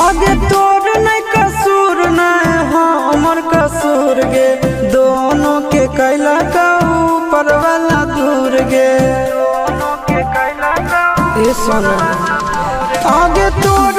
आगे तोर नहीं कसूर नहीं हमर कसूर गे दोनों के कैला का ऊपर वाला दूर गे सोना आगे तोर